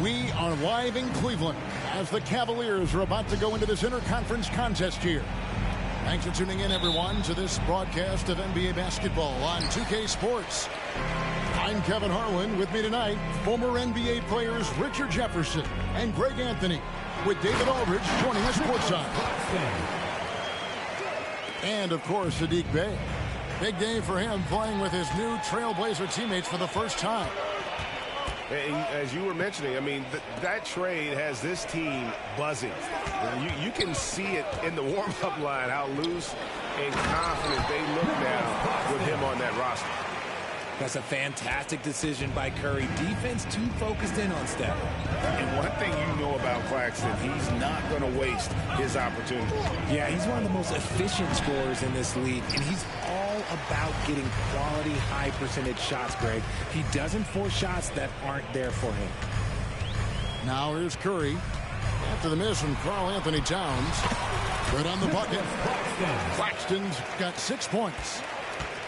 We are live in Cleveland as the Cavaliers are about to go into this interconference contest here. Thanks for tuning in, everyone, to this broadcast of NBA basketball on 2K Sports. I'm Kevin Harlan. With me tonight, former NBA players Richard Jefferson and Greg Anthony, with David Aldridge joining us courtside. And, of course, Sadiq Bey. Big day for him, playing with his new Trailblazer teammates for the first time. As you were mentioning, I mean, that trade has this team buzzing. You can see it in the warm-up line, how loose and confident they look now with him on that roster. That's a fantastic decision by Curry. Defense too focused in on Steph. And one thing you know about Claxton, he's not going to waste his opportunity. Yeah, he's one of the most efficient scorers in this league, and he's all about getting quality, high-percentage shots, Greg. He doesn't force shots that aren't there for him. Now here's Curry. After the miss from Karl Anthony Towns. Good on the bucket. Claxton's got 6 points.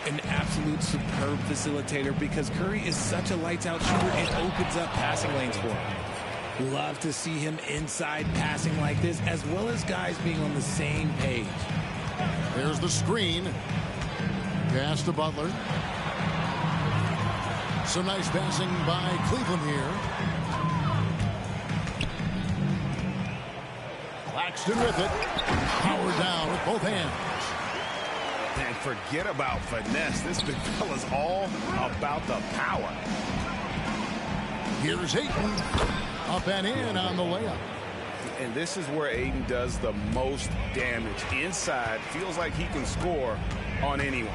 An absolute superb facilitator because Curry is such a lights-out shooter and opens up passing lanes for him. Love to see him inside passing like this, as well as guys being on the same page. There's the screen. Pass to Butler. Some nice passing by Cleveland here. Claxton with it. Power down with both hands. And forget about finesse. This big fella's all about the power. Here's Ayton. Up and in on the layup. And this is where Ayton does the most damage. Inside, feels like he can score on anyone.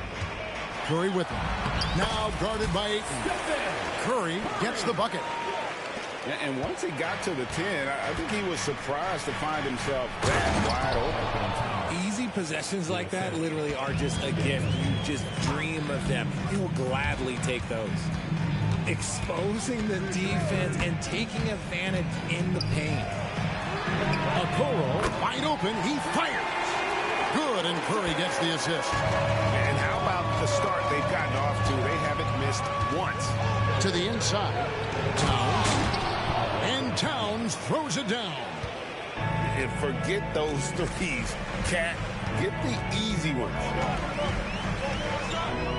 Curry with him. Now guarded by Ayton. Curry gets the bucket. And once he got to the 10, I think he was surprised to find himself that wide open. Easy possessions like that literally are just a gift. You just dream of them. He'll gladly take those. Exposing the defense and taking advantage in the paint. Okoro wide open. He fires. Good, and Curry gets the assist. And how about the start they've gotten off to? They haven't missed once. To the inside. Towns. And Towns throws it down. And forget those threes. Cat, get the easy ones.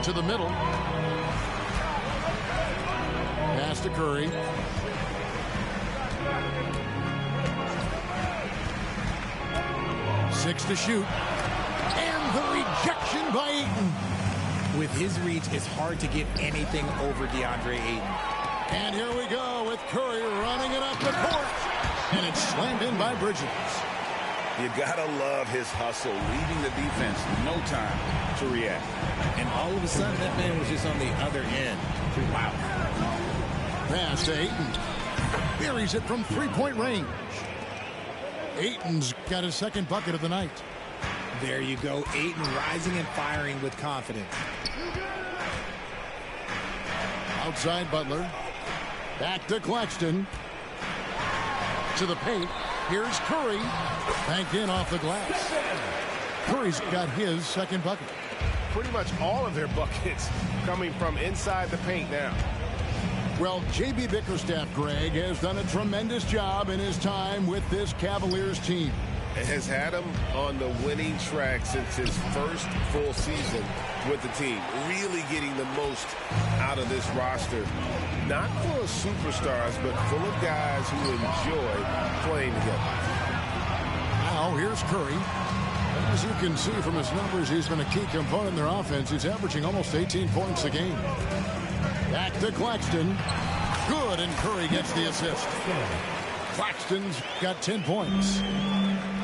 To the middle. Pass to Curry. Six to shoot. And the rejection by Ayton. With his reach, it's hard to get anything over DeAndre Ayton. And here we go with Curry running it up the court. And it's slammed in by Bridges. You gotta love his hustle, leading the defense. No time to react. And all of a sudden, that man was just on the other end. Wow. Pass to Ayton. Buries it from three-point range. Ayton's got his second bucket of the night. There you go. Ayton rising and firing with confidence. Outside Butler. Back to Claxton. To the paint. Here's Curry. Banked in off the glass. Curry's got his second bucket. Pretty much all of their buckets coming from inside the paint now. Well, J.B. Bickerstaff, Greg, has done a tremendous job in his time with this Cavaliers team. Has had him on the winning track since his first full season with the team. Really getting the most out of this roster. Not full of superstars, but full of guys who enjoy playing together. Now here's Curry. As you can see from his numbers, he's been a key component in their offense. He's averaging almost 18 points a game. Back to Claxton. Good, and Curry gets the assist. Claxton's got 10 points.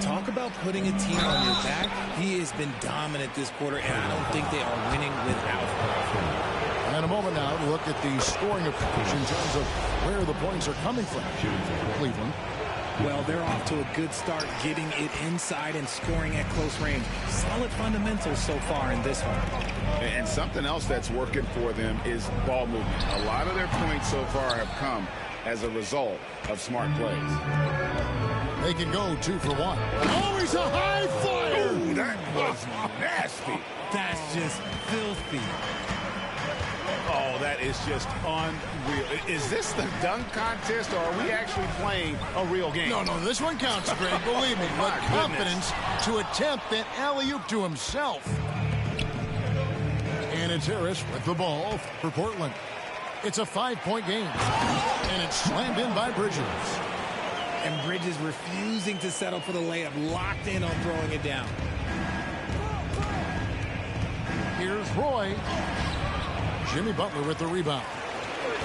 Talk about putting a team on your back. He has been dominant this quarter, and I don't think they are winning without him. And a moment now to look at the scoring approach in terms of where the points are coming from. Cleveland. Well, they're off to a good start, getting it inside and scoring at close range. Solid fundamentals so far in this one. And something else that's working for them is ball movement. A lot of their points so far have come as a result of smart plays. They can go 2 for 1. Oh, he's a high flyer! Ooh, that was nasty. That's just filthy. Oh, that is just unreal. Is this the dunk contest, or are we actually playing a real game? No, this one counts, Greg. Believe me. But confidence to attempt that alley-oop to himself. And it's Harris with the ball for Portland. It's a 5-point game. And it's slammed in by Bridges. And Bridges refusing to settle for the layup, locked in on throwing it down. Here's Roy. Jimmy Butler with the rebound.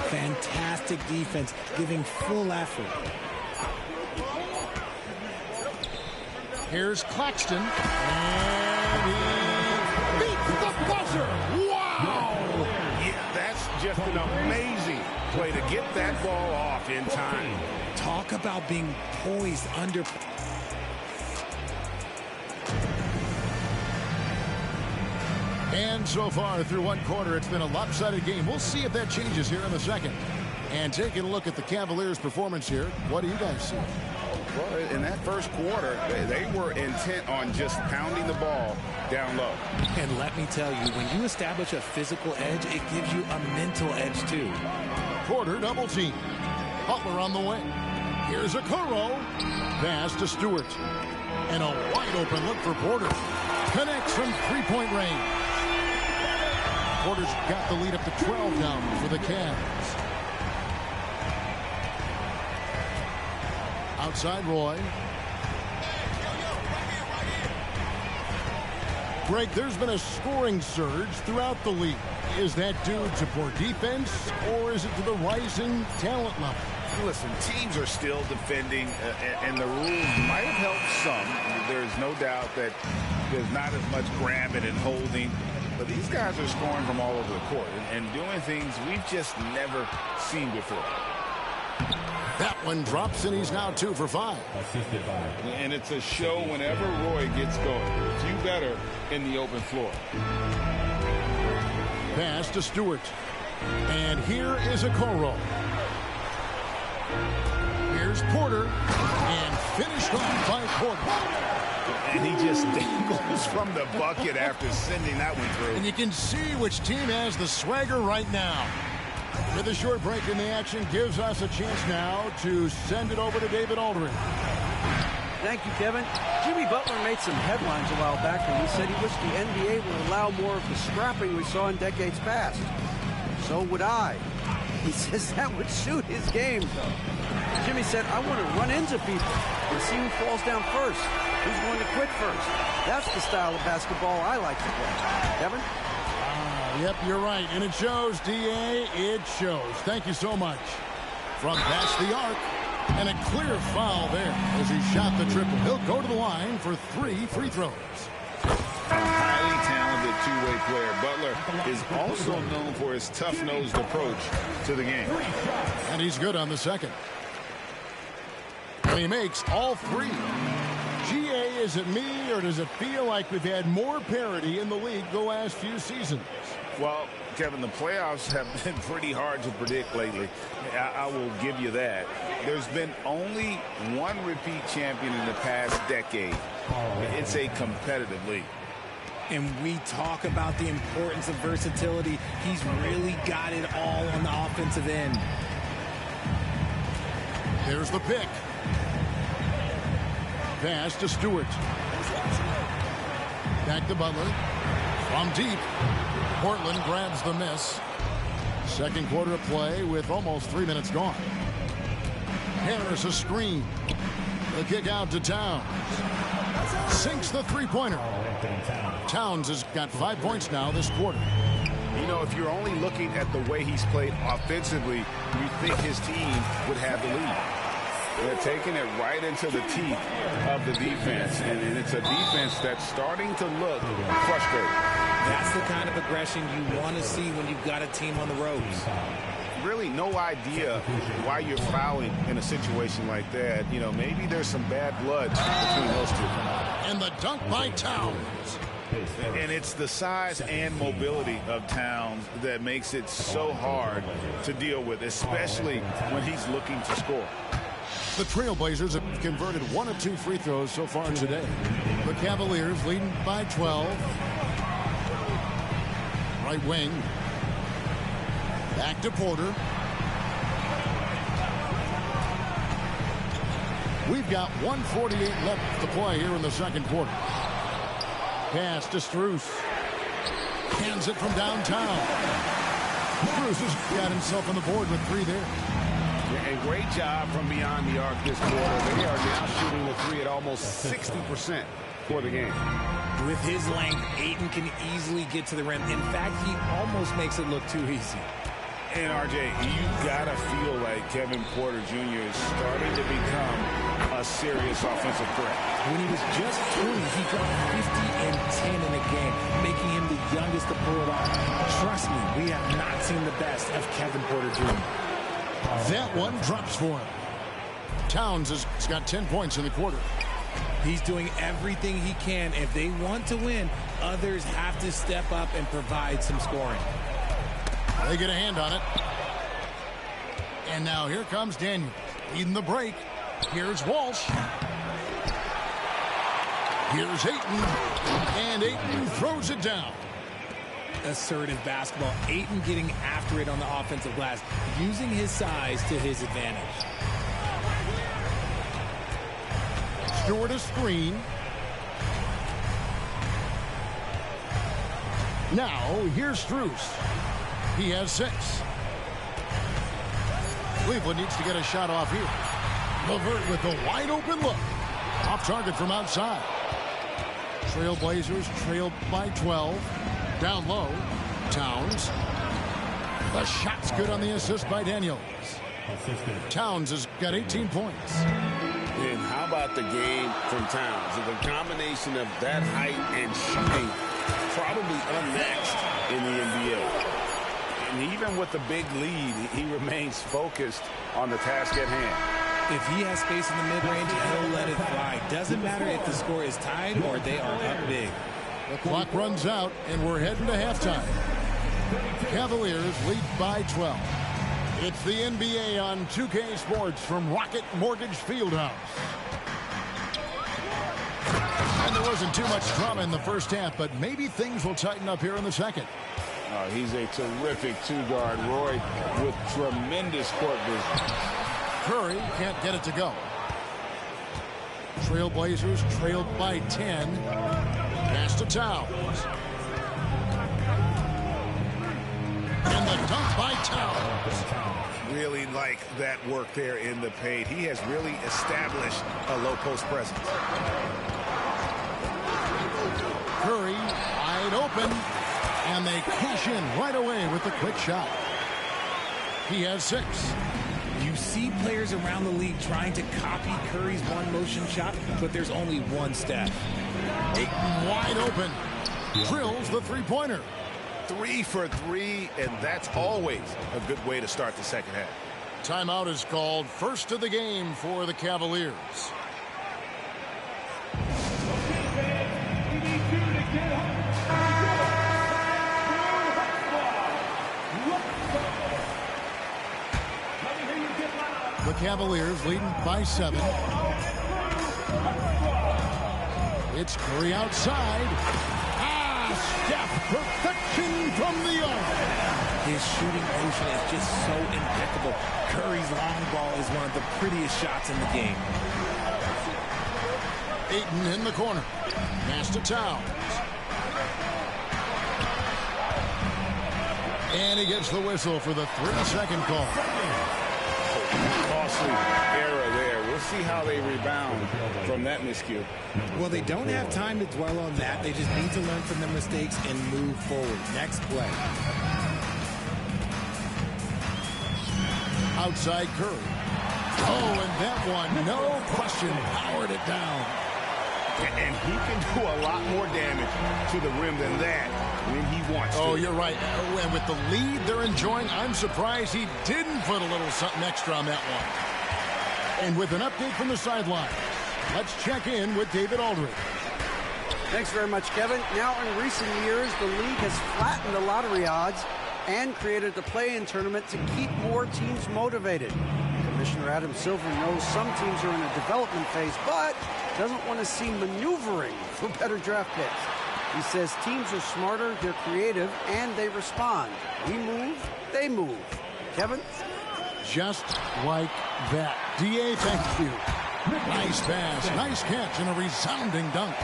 Fantastic defense, giving full effort. Here's Claxton. And he beats the buzzer. Wow! Yeah, that's just an amazing play to get that ball off in time. Talk about being poised under. And so far through one quarter, it's been a lopsided game. We'll see if that changes here in the second. And taking a look at the Cavaliers' performance here, what do you guys see? Well, in that first quarter, they were intent on just pounding the ball down low. And let me tell you, when you establish a physical edge, it gives you a mental edge too. Porter double team. Butler on the wing. Here's a Okoro. Pass to Stewart. And a wide open look for Porter. Connects from three-point range. Porter's got the lead up to 12 now for the Cavs. Outside Roy. Greg, there's been a scoring surge throughout the league. Is that due to poor defense, or is it to the rising talent level? Listen, teams are still defending, and the rules might have helped some. There's no doubt that there's not as much grabbing and holding. But these guys are scoring from all over the court and doing things we've just never seen before. That one drops, and he's now 2 for 5. And it's a show whenever Roy gets going. A few better in the open floor. Pass to Stewart. And here is Okoro. Here's Porter. And finished off by Porter. And he just dangles from the bucket after sending that one through. And you can see which team has the swagger right now. With a short break in the action, gives us a chance now to send it over to David Aldridge. Thank you, Kevin. Jimmy Butler made some headlines a while back when he said he wished the NBA would allow more of the scrapping we saw in decades past. So would I. He says that would suit his game. Jimmy said, I want to run into people and see who falls down first. Who's going to quit first? That's the style of basketball I like to play. Kevin? Yep, you're right. And it shows, D.A. It shows. Thank you so much. From past the arc. And a clear foul there as he shot the triple. He'll go to the line for 3 free throws. Highly talented two-way player. Butler is also known for his tough-nosed approach to the game. And he's good on the second. And he makes all 3. GA, is it me, or does it feel like we've had more parity in the league the last few seasons? Well, Kevin, the playoffs have been pretty hard to predict lately. I will give you that. There's been only one repeat champion in the past decade. It's a competitive league. And we talk about the importance of versatility. He's really got it all on the offensive end. There's the pick. Pass to Stewart. Back to Butler. From deep. Portland grabs the miss. Second quarter of play with almost 3 minutes gone. Harris a screen. The kick out to Towns. Sinks the three-pointer. Towns has got 5 points now this quarter. You know, if you're only looking at the way he's played offensively, you think his team would have the lead. They're taking it right into the teeth of the defense, and it's a defense that's starting to look frustrated. That's the kind of aggression you want to see when you've got a team on the ropes. Really no idea why you're fouling in a situation like that. You know, maybe there's some bad blood between those two. And the dunk by Towns. And it's the size and mobility of Towns that makes it so hard to deal with, especially when he's looking to score. The Trailblazers have converted 1 of 2 free throws so far today. The Cavaliers leading by 12. Right wing. Back to Porter. We've got 1:48 left to play here in the second quarter. Pass to Strus. Hands it from downtown. Strus has got himself on the board with 3 there. A great job from beyond the arc this quarter. They are now shooting the 3 at almost 60% for the game. With his length, Ayton can easily get to the rim. In fact, he almost makes it look too easy. And, RJ, you got to feel like Kevin Porter Jr. is starting to become a serious offensive threat. When he was just 20, he dropped 50 and 10 in a game, making him the youngest to pull it off. Trust me, we have not seen the best of Kevin Porter Jr. That one drops for him. Towns has got 10 points in the quarter. He's doing everything he can. If they want to win, others have to step up and provide some scoring. They get a hand on it. And now here comes Daniel. Leading the break. Here's Walsh. Here's Ayton. And Ayton throws it down. Assertive basketball. Ayton getting after it on the offensive glass, using his size to his advantage. Stewart a screen. Now here's Strus. He has 6. Cleveland needs to get a shot off here. LeVert with a wide open look. Off target from outside. Trailblazers trail by 12. Down low. Towns. The shot's good on the assist by Daniels. Towns has got 18 points. And how about the game from Towns? The combination of that height and shooting, probably unmatched in the NBA. And even with the big lead, he remains focused on the task at hand. If he has space in the mid-range, he'll let it fly. Doesn't matter if the score is tied or they are up big. The clock runs out, and we're heading to halftime. Cavaliers lead by 12. It's the NBA on 2K Sports from Rocket Mortgage Fieldhouse. And there wasn't too much drama in the first half, but maybe things will tighten up here in the second. He's a terrific 2-guard. Roy with tremendous court vision. Curry can't get it to go. Trailblazers trailed by 10. Pass to Towns. And the dunk by Towns. Really like that work there in the paint. He has really established a low post presence. Curry wide open. And they cash in right away with a quick shot. He has 6. You see players around the league trying to copy Curry's one-motion shot, but there's only one step. Ayton wide open. Drills the three-pointer. 3 for 3, and that's always a good way to start the second half. Timeout is called. First of the game for the Cavaliers. The Cavaliers leading by 7. It's Curry outside. Steph, perfection from the arc. His shooting motion is just so impeccable. Curry's long ball is one of the prettiest shots in the game. Ayton in the corner. Pass to Towns. And he gets the whistle for the 3-second call. Costly error there. We'll see how they rebound from that miscue. Well, they don't have time to dwell on that. They just need to learn from their mistakes and move forward. Next play. Outside Curry. Oh, and that one, no question, powered it down. And he can do a lot more damage to the rim than that when he wants to. Oh, you're right. And with the lead they're enjoying, I'm surprised he didn't put a little something extra on that one. And with an update from the sideline, let's check in with David Aldridge. Thanks very much, Kevin. Now, in recent years, the league has flattened the lottery odds and created the play-in tournament to keep more teams motivated. Commissioner Adam Silver knows some teams are in a development phase, but doesn't want to see maneuvering for better draft picks. He says teams are smarter, they're creative, and they respond. We move, they move. Kevin? Just like that. D.A., thank you. Nice pass, nice catch, and a resounding dunk.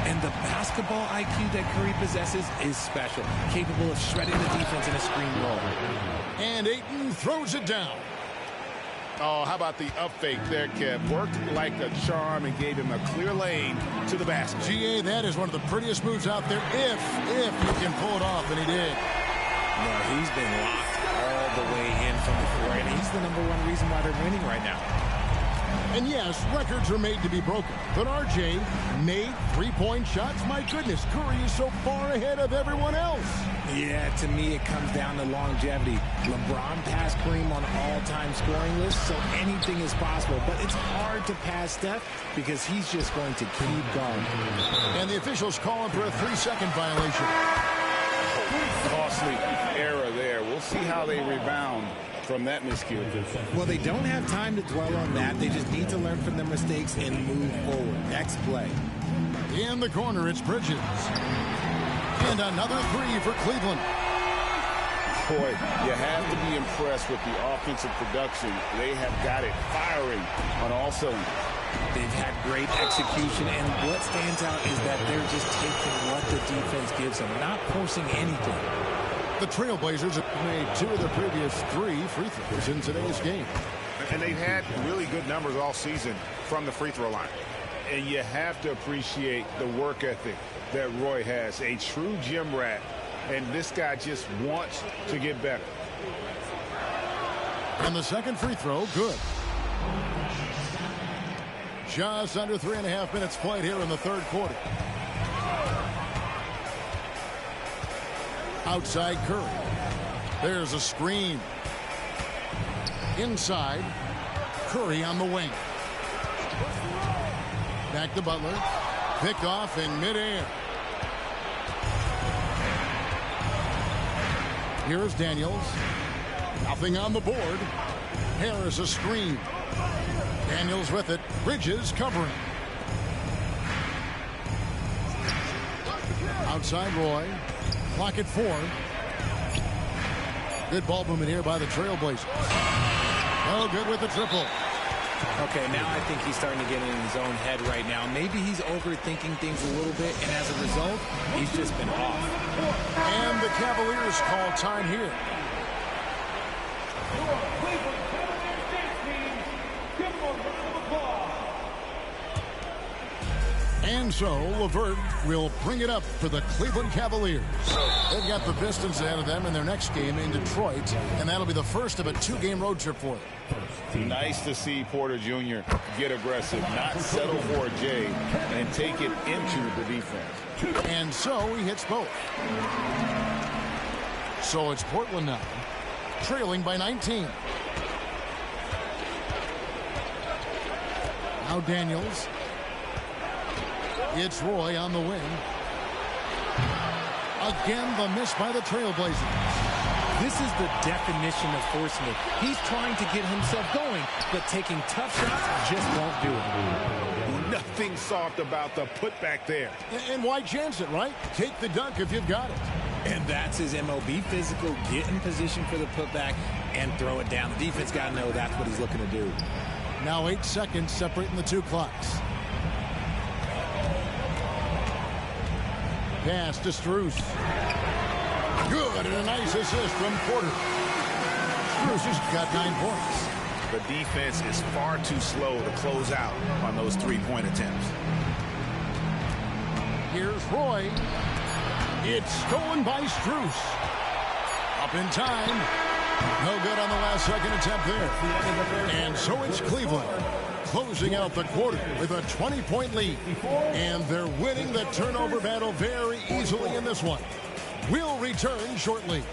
And the basketball IQ that Curry possesses is special, capable of shredding the defense in a screen roll. And Ayton throws it down. Oh, how about the up fake there, Kev? Worked like a charm and gave him a clear lane to the basket. G.A., that is one of the prettiest moves out there, if you can pull it off, and he did. No, he's been locked all the way in from the floor, and he's the #1 reason why they're winning right now. And yes, records are made to be broken, but RJ made three-point shots. My goodness, Curry is so far ahead of everyone else. Yeah, to me, it comes down to longevity. LeBron passed Kareem on all-time scoring lists, so anything is possible. But it's hard to pass Steph because he's just going to keep going. And the officials call him for a 3-second violation. Costly error there. We'll see how they rebound from that miscue. Well, they don't have time to dwell on that. They just need to learn from their mistakes and move forward. Next play. In the corner, it's Bridges. And another three for Cleveland. Boy, you have to be impressed with the offensive production. They have got it firing on all cylinders. They've had great execution, and what stands out is that they're just taking what the defense gives them, not forcing anything. The Trailblazers have made 2 of their previous 3 free throws in today's game. And they've had really good numbers all season from the free throw line. And you have to appreciate the work ethic that Roy has. A true gym rat. And this guy just wants to get better. And the second free throw, good. Just under 3.5 minutes played here in the third quarter. Outside Curry. There's a screen. Inside, Curry on the wing. Back to Butler. Picked off in midair. Here's Daniels. Nothing on the board. Harris a screen. Daniels with it. Bridges covering. Outside Roy. Clock at 4. Good ball movement here by the Trailblazers. Oh, good with the triple. Okay, now I think he's starting to get in his own head right now. Maybe he's overthinking things a little bit, and as a result, he's just been off. And the Cavaliers call time here. And so, LeVert will bring it up for the Cleveland Cavaliers. They've got the Pistons ahead of them in their next game in Detroit, and that'll be the first of a 2-game road trip for them. Nice to see Porter Jr. get aggressive, not settle for a J, and take it into the defense. And so he hits both. So it's Portland now, trailing by 19. Now Daniels. It's Roy on the wing. Again, the miss by the Trailblazers. This is the definition of forcing it. He's trying to get himself going, but taking tough shots just won't do it. Nothing soft about the putback there. And why chance it, right? Take the dunk if you've got it. And that's his MO. Be physical, get in position for the putback, and throw it down. The defense got to know that's what he's looking to do. Now 8 seconds separating the 2 clocks. Pass to Strus. Good, and a nice assist from Porter. Strus has got 9 points. the defense is far too slow to close out on those three-point attempts. Here's Roy. It's stolen by Strus. Up in time. No good on the last second attempt there. And so it's Cleveland closing out the quarter with a 20-point lead. And they're winning the turnover battle very easily in this one. We'll return shortly.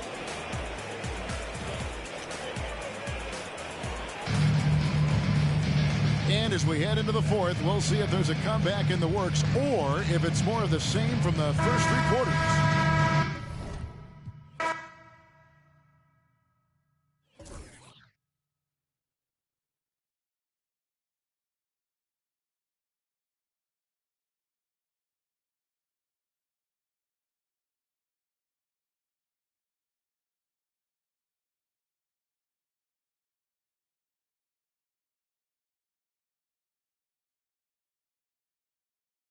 And as we head into the fourth, we'll see if there's a comeback in the works or if it's more of the same from the first three quarters.